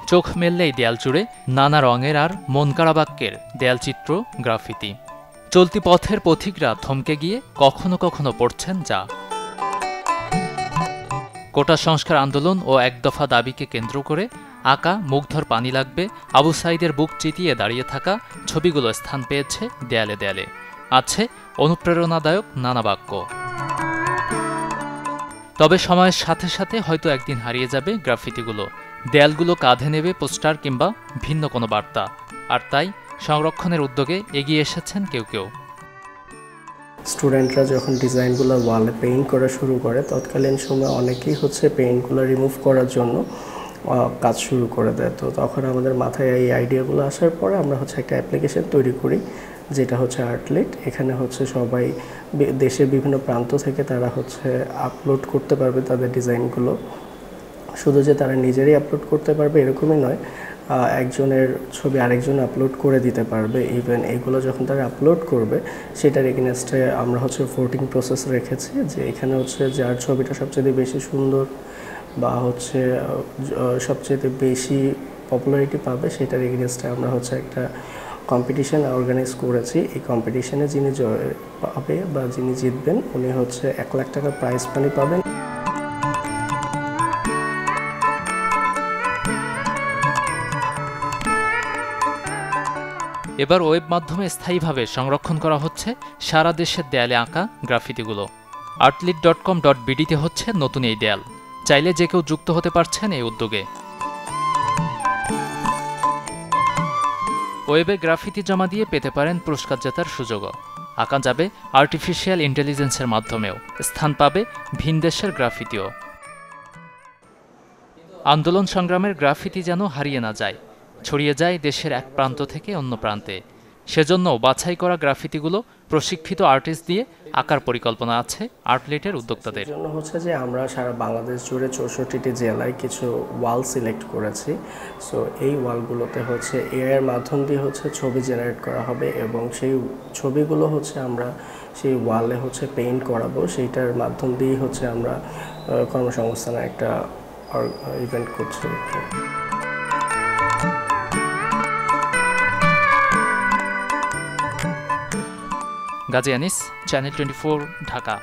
চোখ মেললেই দেয়াল জুড়ে নানা রঙের আর মন কাড়া বাক্যের দেয়ালচিত্র, গ্রাফিতি। চলতি পথের পথিকরা থমকে গিয়ে কখনো কখনো পড়ছেন যা। কোটা সংস্কার আন্দোলন ও একদফা দাবিকে কেন্দ্র করে আঁকা মুগ্ধর পানি লাগবে আবু সাঈদের বুক চিতিয়ে দাঁড়িয়ে থাকা ছবিগুলো স্থান পেয়েছে দেয়ালে দেয়ালে। আছে অনুপ্রেরণাদায়ক নানা বাক্য। তবে সময়ের সাথে সাথে হয়তো একদিন হারিয়ে যাবে গ্রাফিতিগুলো। দেয়ালগুলো কাঁধে নেবে পোস্টার কিংবা ভিন্ন কোনো বার্তা। আর তাই সংরক্ষণের উদ্যোগে এগিয়ে এসেছেন কেউ কেউ। স্টুডেন্টরা যখন ডিজাইনগুলো ওয়ালে পেইন্ট করা শুরু করে তৎকালীন সময় অনেকেই পেইন্টগুলো রিমুভ করার জন্য কাজ শুরু করে দেয়। তো তখন আমাদের মাথায় এই আইডিয়াগুলো আসার পরে আমরা একটা অ্যাপ্লিকেশন তৈরি করি, যেটা আর্টলিট। এখানে সবাই দেশের বিভিন্ন প্রান্ত থেকে তারা আপলোড করতে পারবে তাদের ডিজাইনগুলো। শুধু যে তারা নিজেরাই আপলোড করতে পারবে এরকমই নয়, একজনের ছবি আরেকজন আপলোড করে দিতে পারবে। ইভেন এগুলো যখন তারা আপলোড করবে সেটার এগেনস্টে আমরা ভোটিং প্রসেস রেখেছি, যে এখানে যার ছবিটা সবচেয়ে বেশি সুন্দর বা সবচেয়ে বেশি পপুলারিটি পাবে সেটার এগেনস্টে আমরা একটা কম্পিটিশন অর্গানাইজ করেছি। এই কম্পিটিশনে যিনি পাবে বা যিনি জিতবেন উনি 1 লাখ টাকা প্রাইজ মানি পাবেন। এবার ওয়েব মাধ্যমে স্থায়ীভাবে সংরক্ষণ করা হচ্ছে সারা দেশের দেয়ালে আঁকা গ্রাফিতিগুলো। artlit.com.bd-তে হচ্ছে নতুন এই দেয়াল। চাইলে যে কেউ যুক্ত হতে পারছেন এই উদ্যোগে। ওয়েবে গ্রাফিতি জমা দিয়ে পেতে পারেন পুরস্কার জেতার সুযোগও। আঁকা যাবে আর্টিফিশিয়াল ইন্টেলিজেন্সের মাধ্যমেও। স্থান পাবে ভিনদেশের গ্রাফিতিও। আন্দোলন সংগ্রামের গ্রাফিতি যেন হারিয়ে না যায়, ছড়িয়ে যায় দেশের এক প্রান্ত থেকে অন্য প্রান্তে। সেজন্য বাছাই করা গ্রাফিতিগুলো প্রশিক্ষিত আর্টিস্ট দিয়ে আঁকার পরিকল্পনা আছে আর্টলিটের উদ্যোক্তাদের। জন্য যে আমরা সারা বাংলাদেশ জুড়ে 64টি জেলায় কিছু ওয়াল সিলেক্ট করেছি। সো এই ওয়ালগুলোতে এআই এর মাধ্যম দিয়ে ছবি জেনারেট করা হবে এবং সেই ছবিগুলো আমরা সেই ওয়ালে পেইন্ট করাবো। সেইটার মাধ্যম দিয়েই আমরা কর্মসংস্থানের একটা ইভেন্ট করছি। গাজী আনিস, চ্যানেল 24, ঢাকা।